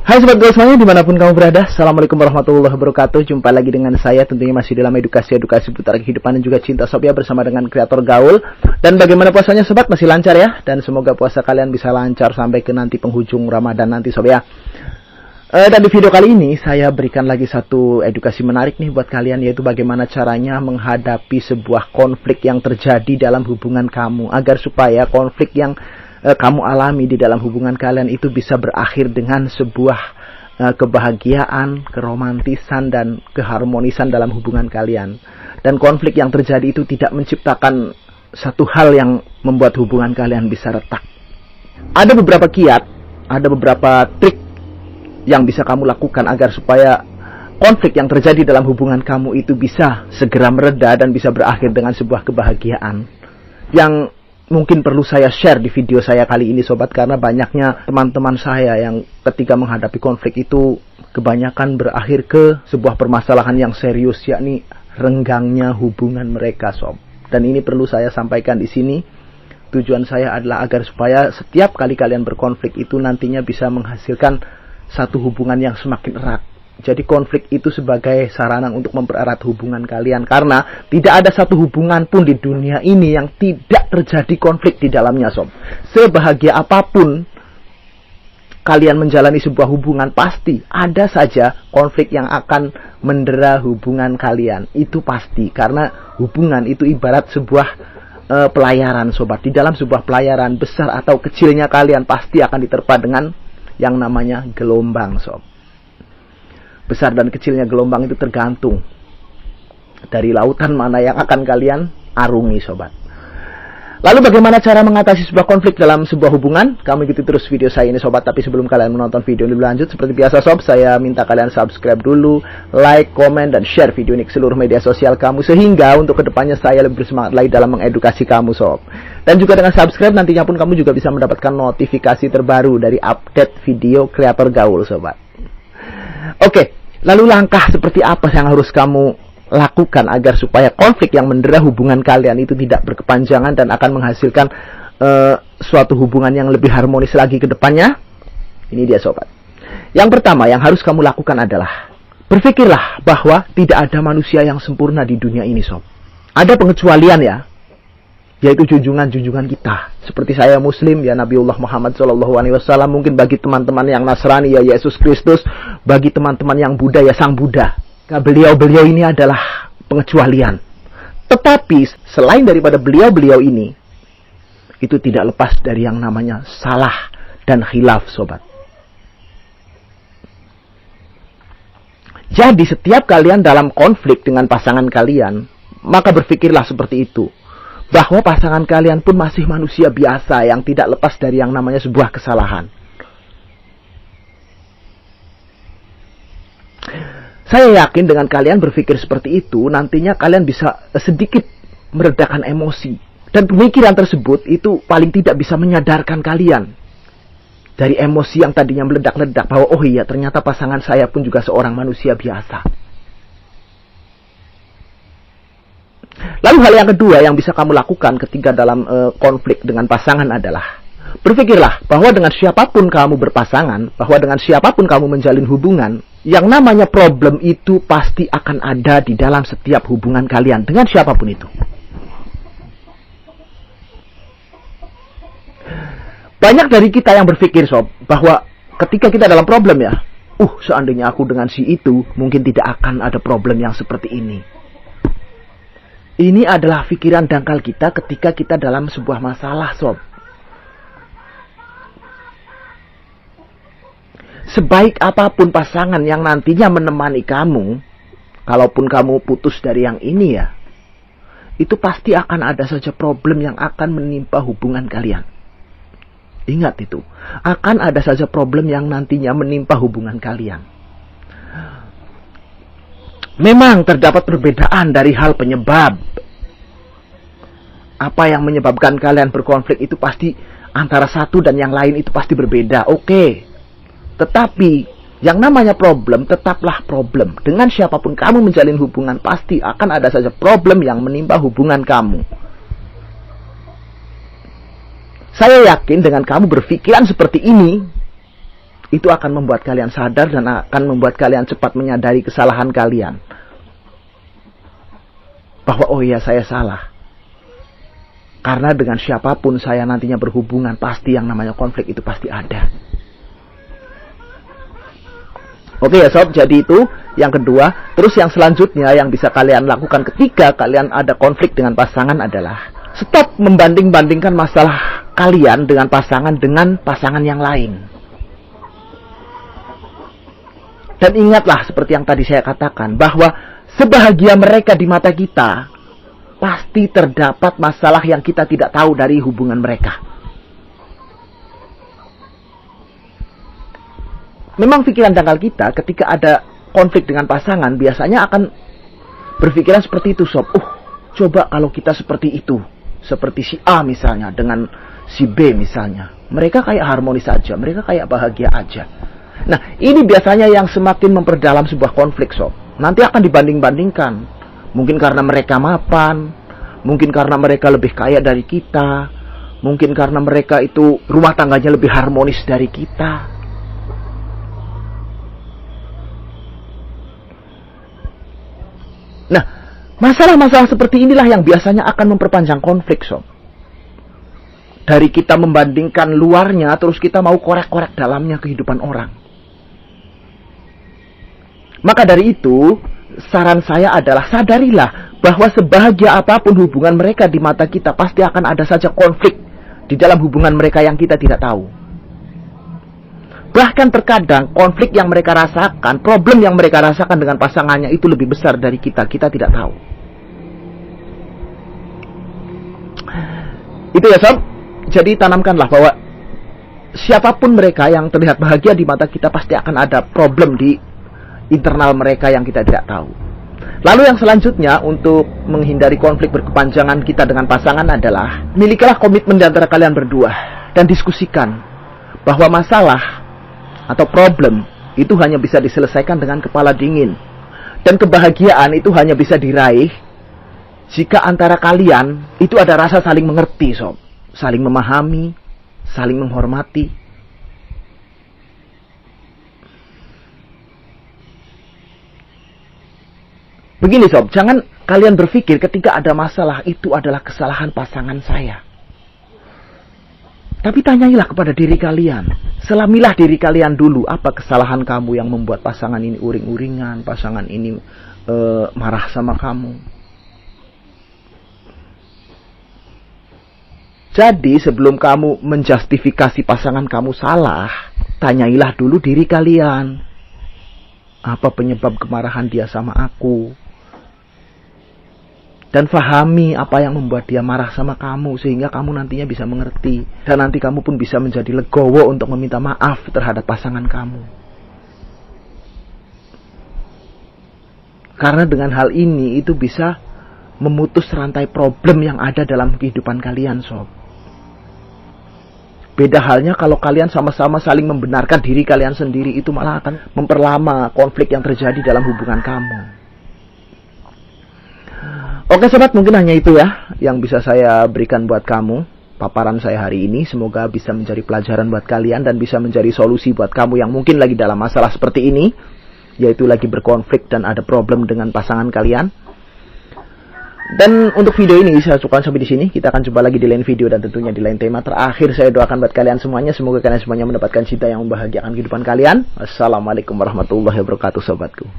Hai sobat gue semuanya dimanapun kamu berada. Assalamualaikum warahmatullahi wabarakatuh. Jumpa lagi dengan saya, tentunya masih dalam edukasi putar kehidupan dan juga cinta sob ya, bersama dengan kreator gaul. Dan bagaimana puasanya sobat, masih lancar ya? Dan semoga puasa kalian bisa lancar sampai ke nanti penghujung Ramadan nanti sob ya. Dan di video kali ini saya berikan lagi satu edukasi menarik nih buat kalian, yaitu bagaimana caranya menghadapi sebuah konflik yang terjadi dalam hubungan kamu, agar supaya konflik yang kamu alami di dalam hubungan kalian itu bisa berakhir dengan sebuah kebahagiaan, keromantisan, dan keharmonisan dalam hubungan kalian. Dan konflik yang terjadi itu tidak menciptakan satu hal yang membuat hubungan kalian bisa retak. Ada beberapa kiat, ada beberapa trik yang bisa kamu lakukan agar supaya konflik yang terjadi dalam hubungan kamu itu bisa segera mereda dan bisa berakhir dengan sebuah kebahagiaan. Yang mungkin perlu saya share di video saya kali ini sobat, karena banyaknya teman-teman saya yang ketika menghadapi konflik itu kebanyakan berakhir ke sebuah permasalahan yang serius, yakni renggangnya hubungan mereka sob. Dan ini perlu saya sampaikan di sini. Tujuan saya adalah agar supaya setiap kali kalian berkonflik itu nantinya bisa menghasilkan satu hubungan yang semakin erat. Jadi konflik itu sebagai sarana untuk mempererat hubungan kalian, karena tidak ada satu hubungan pun di dunia ini yang tidak terjadi konflik di dalamnya sob. Sebahagia apapun kalian menjalani sebuah hubungan, pasti ada saja konflik yang akan mendera hubungan kalian. Itu pasti, karena hubungan itu ibarat sebuah pelayaran sobat. Di dalam sebuah pelayaran, besar atau kecilnya kalian pasti akan diterpa dengan yang namanya gelombang sob. Besar dan kecilnya gelombang itu tergantung dari lautan mana yang akan kalian arungi sobat. Lalu bagaimana cara mengatasi sebuah konflik dalam sebuah hubungan? Kamu ikuti terus video saya ini sobat. Tapi sebelum kalian menonton video ini lebih lanjut, seperti biasa sob, saya minta kalian subscribe dulu, like, komen, dan share video ini ke seluruh media sosial kamu, sehingga untuk kedepannya saya lebih bersemangat lagi dalam mengedukasi kamu sob. Dan juga dengan subscribe nantinya pun kamu juga bisa mendapatkan notifikasi terbaru dari update video kreator gaul sobat. Oke, lalu langkah seperti apa yang harus kamu lakukan agar supaya konflik yang mendera hubungan kalian itu tidak berkepanjangan dan akan menghasilkan suatu hubungan yang lebih harmonis lagi ke depannya? Ini dia sobat. Yang pertama yang harus kamu lakukan adalah berpikirlah bahwa tidak ada manusia yang sempurna di dunia ini sob. Ada pengecualian ya, yaitu junjungan-junjungan kita. Seperti saya Muslim ya, Nabiullah Muhammad SAW. Mungkin bagi teman-teman yang Nasrani ya Yesus Kristus. Bagi teman-teman yang Buddha ya Sang Buddha. Beliau-beliau ini adalah pengecualian. Tetapi selain daripada beliau-beliau ini, itu tidak lepas dari yang namanya salah dan khilaf sobat. Jadi setiap kalian dalam konflik dengan pasangan kalian, maka berpikirlah seperti itu, bahwa pasangan kalian pun masih manusia biasa yang tidak lepas dari yang namanya sebuah kesalahan. Saya yakin dengan kalian berpikir seperti itu, nantinya kalian bisa sedikit meredakan emosi. Dan pemikiran tersebut itu paling tidak bisa menyadarkan kalian dari emosi yang tadinya meledak-ledak, bahwa oh iya ternyata pasangan saya pun juga seorang manusia biasa. Lalu hal yang kedua yang bisa kamu lakukan ketika dalam konflik dengan pasangan adalah berpikirlah bahwa dengan siapapun kamu berpasangan, bahwa dengan siapapun kamu menjalin hubungan, yang namanya problem itu pasti akan ada di dalam setiap hubungan kalian dengan siapapun itu. Banyak dari kita yang berpikir sob, bahwa ketika kita dalam problem ya, seandainya aku dengan si itu, mungkin tidak akan ada problem yang seperti ini. Ini adalah pikiran dangkal kita ketika kita dalam sebuah masalah sob. Sebaik apapun pasangan yang nantinya menemani kamu, kalaupun kamu putus dari yang ini ya, itu pasti akan ada saja problem yang akan menimpa hubungan kalian. Ingat itu, akan ada saja problem yang nantinya menimpa hubungan kalian. Memang terdapat perbedaan dari hal penyebab. Apa yang menyebabkan kalian berkonflik itu pasti antara satu dan yang lain itu pasti berbeda. Oke. Tetapi yang namanya problem tetaplah problem. Dengan siapapun kamu menjalin hubungan, pasti akan ada saja problem yang menimpa hubungan kamu. Saya yakin dengan kamu berpikiran seperti ini, itu akan membuat kalian sadar dan akan membuat kalian cepat menyadari kesalahan kalian. Bahwa oh iya, saya salah. Karena dengan siapapun saya nantinya berhubungan, pasti yang namanya konflik itu pasti ada. Oke ya sob, jadi itu yang kedua. Terus yang selanjutnya yang bisa kalian lakukan ketika kalian ada konflik dengan pasangan adalah stop membanding-bandingkan masalah kalian dengan pasangan yang lain. Dan ingatlah seperti yang tadi saya katakan, bahwa sebahagia mereka di mata kita, pasti terdapat masalah yang kita tidak tahu dari hubungan mereka. Memang pikiran dangkal kita ketika ada konflik dengan pasangan biasanya akan berpikiran seperti itu sob. Coba kalau kita seperti itu, seperti si A misalnya dengan si B misalnya, mereka kayak harmonis aja, mereka kayak bahagia aja. Nah, ini biasanya yang semakin memperdalam sebuah konflik sob. Nanti akan dibanding-bandingkan. Mungkin karena mereka mapan, mungkin karena mereka lebih kaya dari kita, mungkin karena mereka itu rumah tangganya lebih harmonis dari kita. Nah, masalah-masalah seperti inilah yang biasanya akan memperpanjang konflik sob. Dari kita membandingkan luarnya, terus kita mau korek-korek dalamnya kehidupan orang. Maka dari itu, saran saya adalah sadarilah bahwa sebahagia apapun hubungan mereka di mata kita, pasti akan ada saja konflik di dalam hubungan mereka yang kita tidak tahu. Bahkan terkadang konflik yang mereka rasakan, problem yang mereka rasakan dengan pasangannya itu lebih besar dari kita tidak tahu. Itu ya sob. Jadi tanamkanlah bahwa siapapun mereka yang terlihat bahagia di mata kita, pasti akan ada problem di internal mereka yang kita tidak tahu. Lalu yang selanjutnya untuk menghindari konflik berkepanjangan kita dengan pasangan adalah milikilah komitmen di antara kalian berdua dan diskusikan bahwa masalah atau problem itu hanya bisa diselesaikan dengan kepala dingin. Dan kebahagiaan itu hanya bisa diraih jika antara kalian itu ada rasa saling mengerti sob. Saling memahami, saling menghormati. Begini sob, jangan kalian berpikir ketika ada masalah itu adalah kesalahan pasangan saya. Tapi tanyailah kepada diri kalian. Selamilah diri kalian dulu. Apa kesalahan kamu yang membuat pasangan ini uring-uringan, pasangan ini marah sama kamu. Jadi sebelum kamu menjustifikasi pasangan kamu salah, tanyailah dulu diri kalian. Apa penyebab kemarahan dia sama aku? Dan fahami apa yang membuat dia marah sama kamu, sehingga kamu nantinya bisa mengerti. Dan nanti kamu pun bisa menjadi legowo untuk meminta maaf terhadap pasangan kamu. Karena dengan hal ini itu bisa memutus rantai problem yang ada dalam kehidupan kalian sob. Beda halnya kalau kalian sama-sama saling membenarkan diri kalian sendiri, itu malah akan memperlama konflik yang terjadi dalam hubungan kamu. Oke sobat, mungkin hanya itu ya yang bisa saya berikan buat kamu. Paparan saya hari ini semoga bisa menjadi pelajaran buat kalian dan bisa menjadi solusi buat kamu yang mungkin lagi dalam masalah seperti ini, yaitu lagi berkonflik dan ada problem dengan pasangan kalian. Dan untuk video ini saya cukupkan sampai di sini. Kita akan jumpa lagi di lain video dan tentunya di lain tema. Terakhir saya doakan buat kalian semuanya, semoga kalian semuanya mendapatkan cinta yang membahagiakan kehidupan kalian. Assalamualaikum warahmatullahi wabarakatuh sobatku.